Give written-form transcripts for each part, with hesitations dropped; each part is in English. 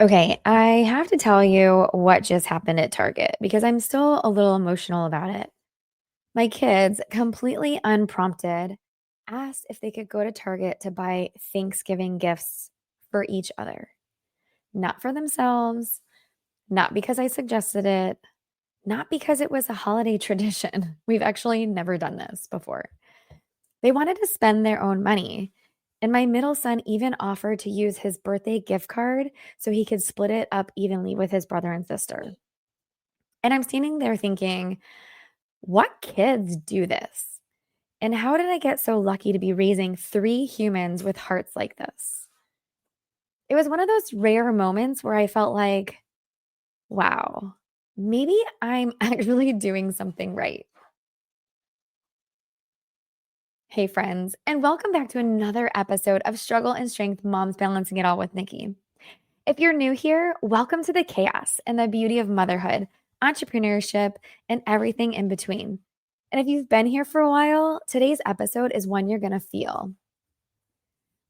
Okay, I have to tell you what just happened at Target because I'm still a little emotional about it. My kids, completely unprompted, asked if they could go to Target to buy Thanksgiving gifts for each other, not for themselves, not because I suggested it, not because it was a holiday tradition. We've actually never done this before. They wanted to spend their own money. And my middle son even offered to use his birthday gift card so he could split it up evenly with his brother and sister. And I'm standing there thinking, what kids do this? And how did I get so lucky to be raising three humans with hearts like this? It was one of those rare moments where I felt like, wow, maybe I'm actually doing something right. Hey, friends, and welcome back to another episode of Struggle and Strength Moms Balancing It All with Nikki. If you're new here, welcome to the chaos and the beauty of motherhood, entrepreneurship, and everything in between. And if you've been here for a while, today's episode is one you're going to feel.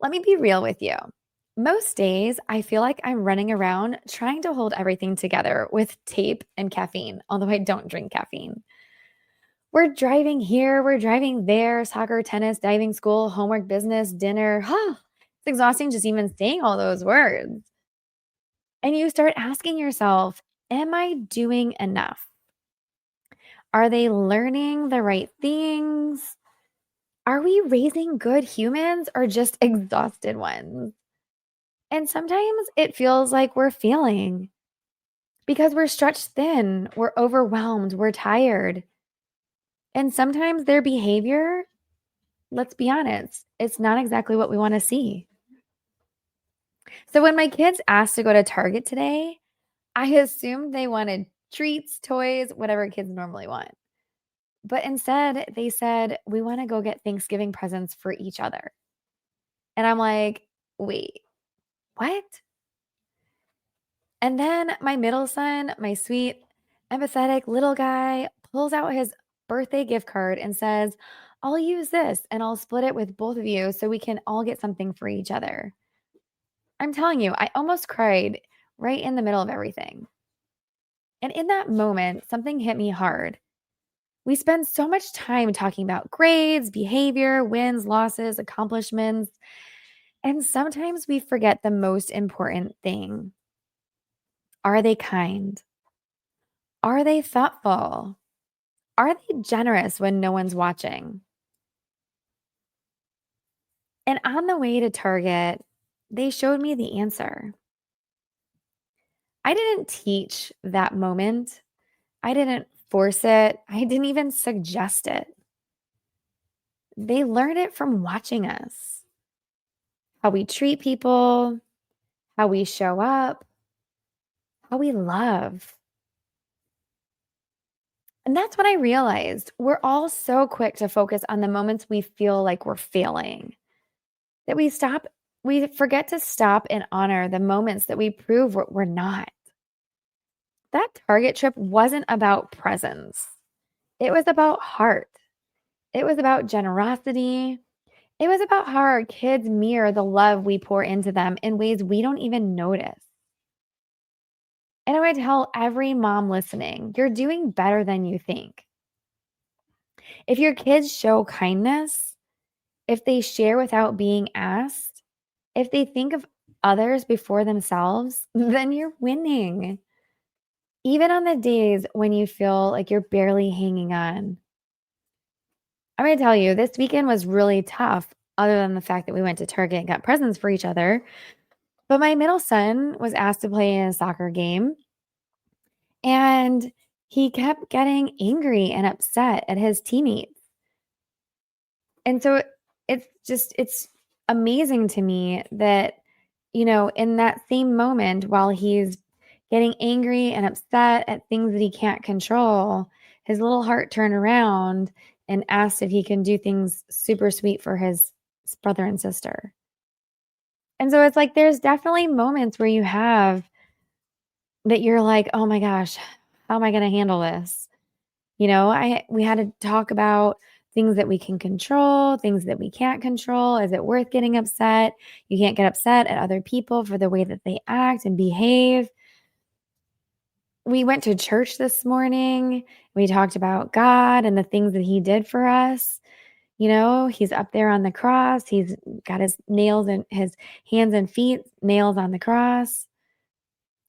Let me be real with you. Most days, I feel like I'm running around trying to hold everything together with tape and caffeine, although I don't drink caffeine. We're driving here, we're driving there, soccer, tennis, diving school, homework, business, dinner. It's exhausting just even saying all those words. And you start asking yourself, am I doing enough? Are they learning the right things? Are we raising good humans or just exhausted ones? And sometimes it feels like we're failing because we're stretched thin, we're overwhelmed, we're tired. And sometimes their behavior, let's be honest, it's not exactly what we want to see. So when my kids asked to go to Target today, I assumed they wanted treats, toys, whatever kids normally want. But instead, they said, we want to go get Thanksgiving presents for each other. And I'm like, wait, what? And then my middle son, my sweet, empathetic little guy, pulls out his birthday gift card and says, I'll use this and I'll split it with both of you so we can all get something for each other. I'm telling you, I almost cried right in the middle of everything. And in that moment, something hit me hard. We spend so much time talking about grades, behavior, wins, losses, accomplishments, and sometimes we forget the most important thing. Are they kind? Are they thoughtful? Are they generous when no one's watching? And on the way to Target, they showed me the answer. I didn't teach that moment. I didn't force it. I didn't even suggest it. They learned it from watching us, how we treat people, how we show up, how we love. And that's when I realized we're all so quick to focus on the moments we feel like we're failing, that we forget to stop and honor the moments that we prove we're not. That Target trip wasn't about presents. It was about heart. It was about generosity. It was about how our kids mirror the love we pour into them in ways we don't even notice. And I would tell every mom listening, you're doing better than you think. If your kids show kindness, if they share without being asked, if they think of others before themselves, then you're winning. Even on the days when you feel like you're barely hanging on. I'm going to tell you, this weekend was really tough, other than the fact that we went to Target and got presents for each other. But my middle son was asked to play in a soccer game, and he kept getting angry and upset at his teammates. And so it's amazing to me that, in that same moment, while he's getting angry and upset at things that he can't control, his little heart turned around and asked if he can do things super sweet for his brother and sister. And so it's like there's definitely moments where you have that you're like, "Oh my gosh, how am I going to handle this?" We had to talk about things that we can control, things that we can't control. Is it worth getting upset? You can't get upset at other people for the way that they act and behave. We went to church this morning. We talked about God and the things that he did for us. He's up there on the cross. He's got his nails and his hands and feet, nails on the cross,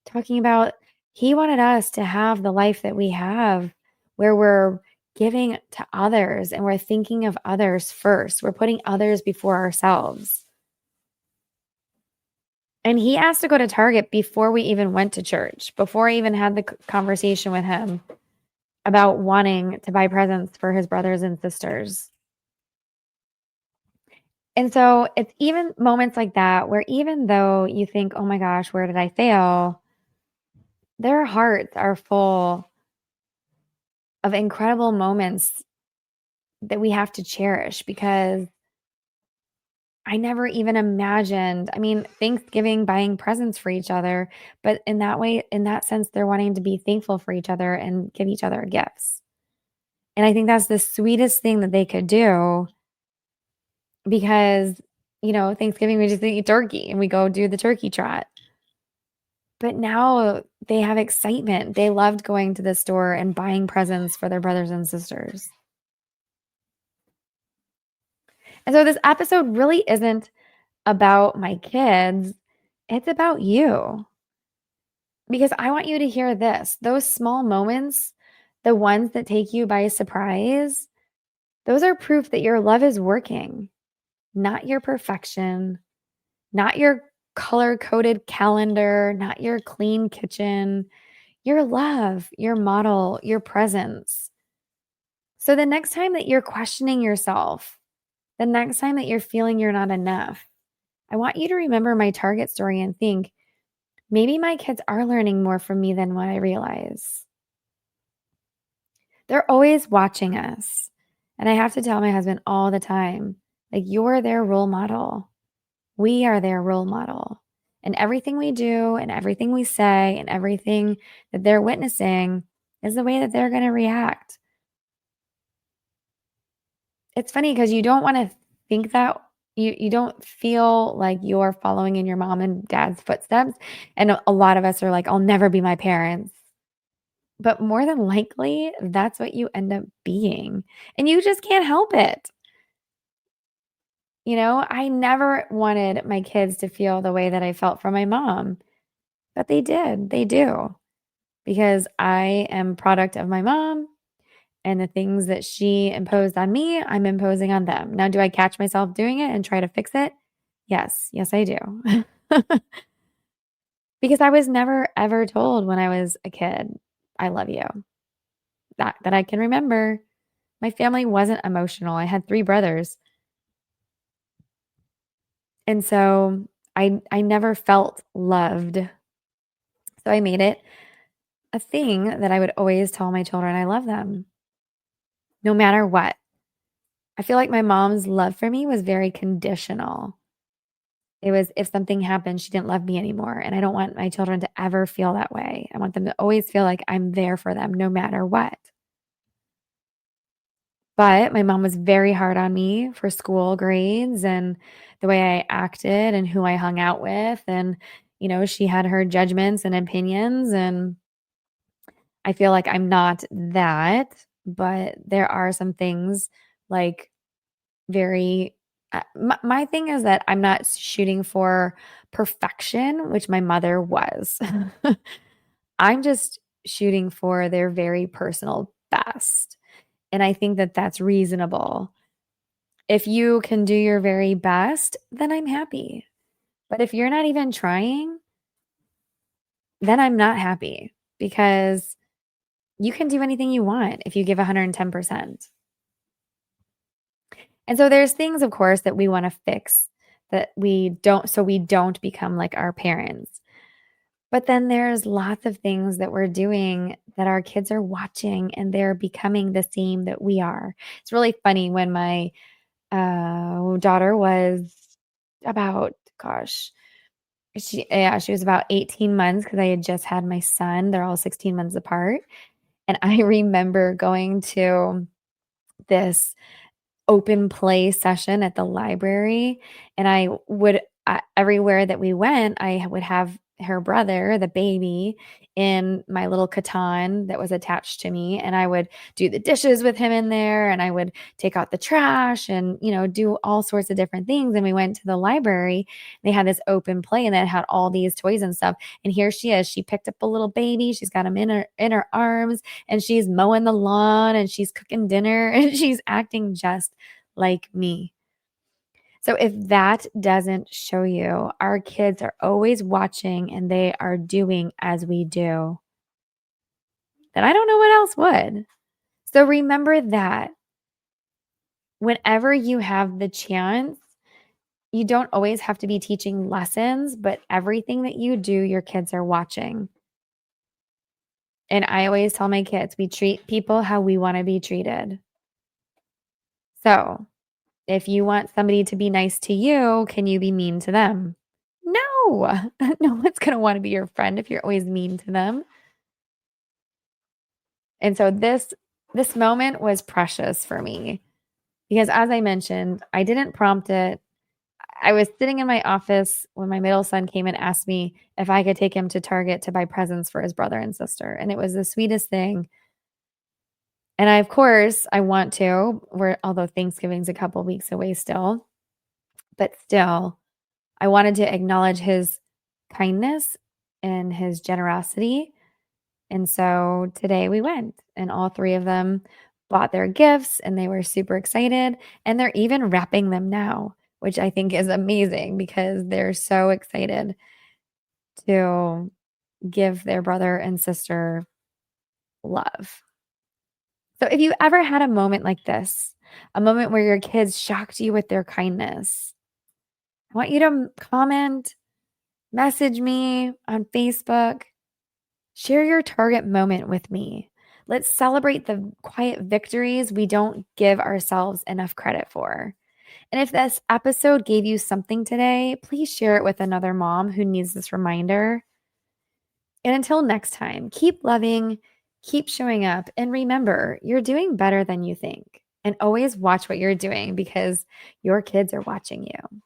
talking about he wanted us to have the life that we have where we're giving to others and we're thinking of others first. We're putting others before ourselves. And he asked to go to Target before we even went to church, before I even had the conversation with him about wanting to buy presents for his brothers and sisters. And so it's even moments like that where even though you think, oh my gosh, where did I fail? Their hearts are full of incredible moments that we have to cherish because I never even imagined. I mean, Thanksgiving, buying presents for each other, but in that way, in that sense, they're wanting to be thankful for each other and give each other gifts. And I think that's the sweetest thing that they could do because, Thanksgiving, we just eat turkey and we go do the turkey trot. But now they have excitement. They loved going to the store and buying presents for their brothers and sisters. And so this episode really isn't about my kids. It's about you. Because I want you to hear this. Those small moments, the ones that take you by surprise, those are proof that your love is working, not your perfection, not your color-coded calendar, not your clean kitchen, your love, your model, your presence. So the next time that you're questioning yourself, the next time that you're feeling you're not enough, I want you to remember my Target story and think, maybe my kids are learning more from me than what I realize. They're always watching us. And I have to tell my husband all the time, like, you're their role model. We are their role model. And everything we do and everything we say and everything that they're witnessing is the way that they're going to react. It's funny because you don't want to think that you don't feel like you're following in your mom and dad's footsteps. And a lot of us are like, I'll never be my parents. But more than likely, that's what you end up being. And you just can't help it. I never wanted my kids to feel the way that I felt from my mom, but they did. They do. Because I am product of my mom and the things that she imposed on me, I'm imposing on them. Now, do I catch myself doing it and try to fix it? Yes. Yes, I do. Because I was never ever told when I was a kid, I love you. That I can remember. My family wasn't emotional. I had 3 brothers. And so I never felt loved. So I made it a thing that I would always tell my children I love them, no matter what. I feel like my mom's love for me was very conditional. It was if something happened, she didn't love me anymore. And I don't want my children to ever feel that way. I want them to always feel like I'm there for them no matter what. But my mom was very hard on me for school grades and the way I acted and who I hung out with. And, she had her judgments and opinions. And I feel like I'm not that, but there are some things like very, my thing is that I'm not shooting for perfection, which my mother was. I'm just shooting for their very personal best. And I think that that's reasonable. If you can do your very best, then I'm happy. But if you're not even trying, then I'm not happy because you can do anything you want if you give 110%. And so there's things, of course, that we want to fix that we don't become like our parents. But then there's lots of things that we're doing that our kids are watching and they're becoming the same that we are. It's really funny when my daughter was about, she was about 18 months because I had just had my son. They're all 16 months apart. And I remember going to this open play session at the library, and I would everywhere that we went, I would have her brother, the baby, in my little katan that was attached to me, and I would do the dishes with him in there, and I would take out the trash and, do all sorts of different things. And we went to the library. They had this open play and it had all these toys and stuff. And here she is. She picked up a little baby. She's got him in her arms, and she's mowing the lawn and she's cooking dinner and she's acting just like me. So if that doesn't show you our kids are always watching and they are doing as we do, then I don't know what else would. So remember that whenever you have the chance, you don't always have to be teaching lessons, but everything that you do, your kids are watching. And I always tell my kids, we treat people how we want to be treated. So if you want somebody to be nice to you, can you be mean to them? No, no one's going to want to be your friend if you're always mean to them. And so this moment was precious for me because, as I mentioned, I didn't prompt it. I was sitting in my office when my middle son came and asked me if I could take him to Target to buy presents for his brother and sister. And it was the sweetest thing. And of course, I want to, although Thanksgiving's a couple weeks away still, but still, I wanted to acknowledge his kindness and his generosity. And so today we went, and all three of them bought their gifts and they were super excited. And they're even wrapping them now, which I think is amazing because they're so excited to give their brother and sister love. So if you ever had a moment like this, a moment where your kids shocked you with their kindness, I want you to comment, message me on Facebook, share your Target moment with me. Let's celebrate the quiet victories we don't give ourselves enough credit for. And if this episode gave you something today, please share it with another mom who needs this reminder. And until next time, keep loving, keep showing up, and remember, you're doing better than you think. And always watch what you're doing because your kids are watching you.